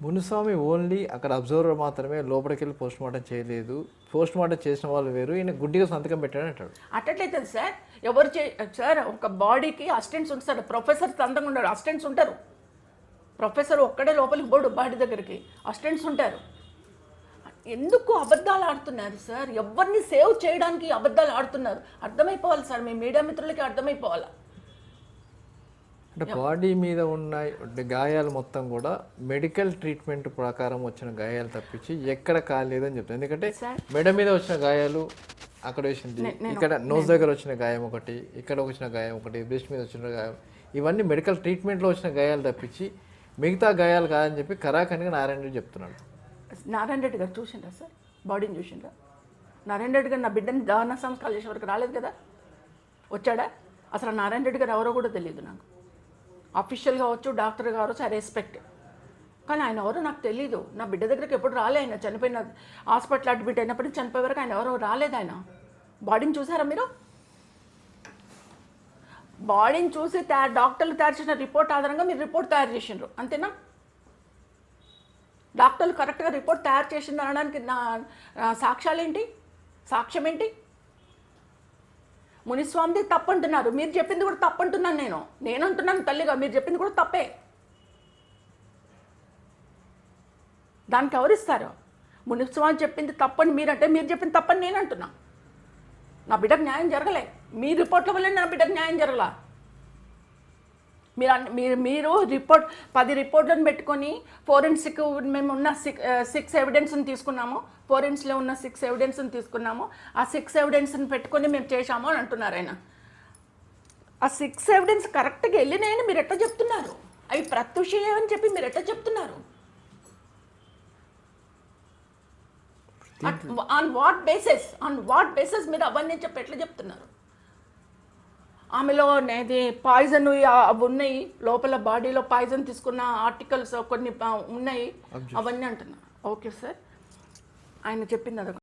Munuswamy only అక్కడ observer మాత్రమే, లోపలికి వెళ్ళి పోస్ట్ మార్టం చేయలేదు, పోస్ట్ మార్టం చేసిన వాళ్ళు వేరు, ఈయన గుడ్డిగా సంతకం పెట్టాడు అంటాడు. అట్లయితే సార్ ఎవరు సార్ ఒక బాడీకి అసిస్టెంట్స్ ఉంటారు, ప్రొఫెసర్ అందంగా ఉండరు, అసిస్టెంట్స్ ఉంటారు. ప్రొఫెసర్ ఒక్కడే లోపలికి పోడు బాడీ దగ్గరికి, అసిస్టెంట్స్ ఉంటారు. ఎందుకు అబద్ధాలు ఆడుతున్నారు సార్? ఎవరిని సేవ్ చేయడానికి అబద్ధాలు ఆడుతున్నారు? అర్థమైపోవాలి సార్, మీ మీడియా మిత్రులకి అర్థమైపోవాలి. అంటే బాడీ మీద ఉన్న గాయాలు మొత్తం కూడా మెడికల్ ట్రీట్మెంట్ ప్రకారం వచ్చిన గాయాలు తప్పించి ఎక్కడ కాలేదని చెప్తాను. ఎందుకంటే మెడ మీద వచ్చిన గాయాలు అక్కడ వేసింది, ఇక్కడ నోస్ దగ్గర వచ్చిన గాయం ఒకటి, ఇక్కడ వచ్చిన గాయం ఒకటి, బ్రెస్ట్ మీద వచ్చిన గాయం, ఇవన్నీ మెడికల్ ట్రీట్మెంట్లో వచ్చిన గాయాలు తప్పించి మిగతా గాయాలు కాదని చెప్పి కరాఖండిగా నారాయణ రెడ్డి చెప్తున్నాడు. నారాయణ రెడ్డి గారు చూసిండ్రా సార్? బాడీని చూసిండ్రా? నారాయణ రెడ్డి గారు నా బిడ్డని దహన సంస్కారాలు చేసే వరకు రాలేదు కదా, వచ్చాడా? అసలు నారాయణ రెడ్డి గారు ఎవరో కూడా తెలియదు నాకు. అఫీషియల్గా వచ్చు, డాక్టర్ గారు వచ్చి రెస్పెక్ట్, కానీ ఆయన ఎవరో నాకు తెలీదు. నా బిడ్డ దగ్గరికి ఎప్పుడు రాలే. ఆయన చనిపోయిన హాస్పిటల్ అడ్మిట్ అయినప్పటికీ చనిపోయే వరకు ఆయన ఎవరో రాలేదు. ఆయన బాడీని చూసారా మీరు? బాడీని చూసి డాక్టర్లు తయారు చేసిన రిపోర్ట్ ఆధారంగా మీరు రిపోర్ట్ తయారు చేసిండ్రు, అంతేనా? డాక్టర్లు కరెక్ట్గా రిపోర్ట్ తయారు చేసింది అనడానికి నా సాక్ష్యాలు ఏంటి? సాక్ష్యం ఏంటి? మునిస్వామిది తప్పు అంటున్నారు, మీరు చెప్పింది కూడా తప్పు అంటున్నాను. నేను అంటున్నాను తల్లిగా, మీరు చెప్పింది కూడా తప్పే. దానికి ఎవరిస్తారు? మునిస్వామి చెప్పింది తప్పని మీరంటే, మీరు చెప్పింది తప్పని నేను అంటున్నా. నా బిడ్డకు న్యాయం జరగలే, మీ రిపోర్ట్ల వల్ల నా బిడ్డకు న్యాయం జరగలా. మీరు రిపోర్ట్ 10 రిపోర్ట్లను పెట్టుకొని ఫోరెన్సిక్ మేము ఉన్న 6 ఎవిడెన్స్ని తీసుకున్నాము, ఫోరెన్స్లో ఉన్న 6 ఎవిడెన్స్ని తీసుకున్నాము, ఆ 6 ఎవిడెన్స్ని పెట్టుకొని మేము చేశాము అని అంటున్నారు ఆయన. ఆ 6 ఎవిడెన్స్ కరెక్ట్గా వెళ్ళినాయని మీరు ఎట్లా చెప్తున్నారు? అవి ప్రత్యూషయని చెప్పి మీరు ఎట్లా చెప్తున్నారు? ఆన్ వాట్ బేసిస్ మీరు అవన్నీ చెప్పి ఎట్లా చెప్తున్నారు? ఆమెలో అనేది పాయిజన్ ఉన్నాయి, లోపల బాడీలో పాయిజన్ తీసుకున్న ఆర్టికల్స్ కొన్ని ఉన్నాయి, అవన్నీ అంటున్నా. ఓకే సార్, ఆయన చెప్పింది అదొక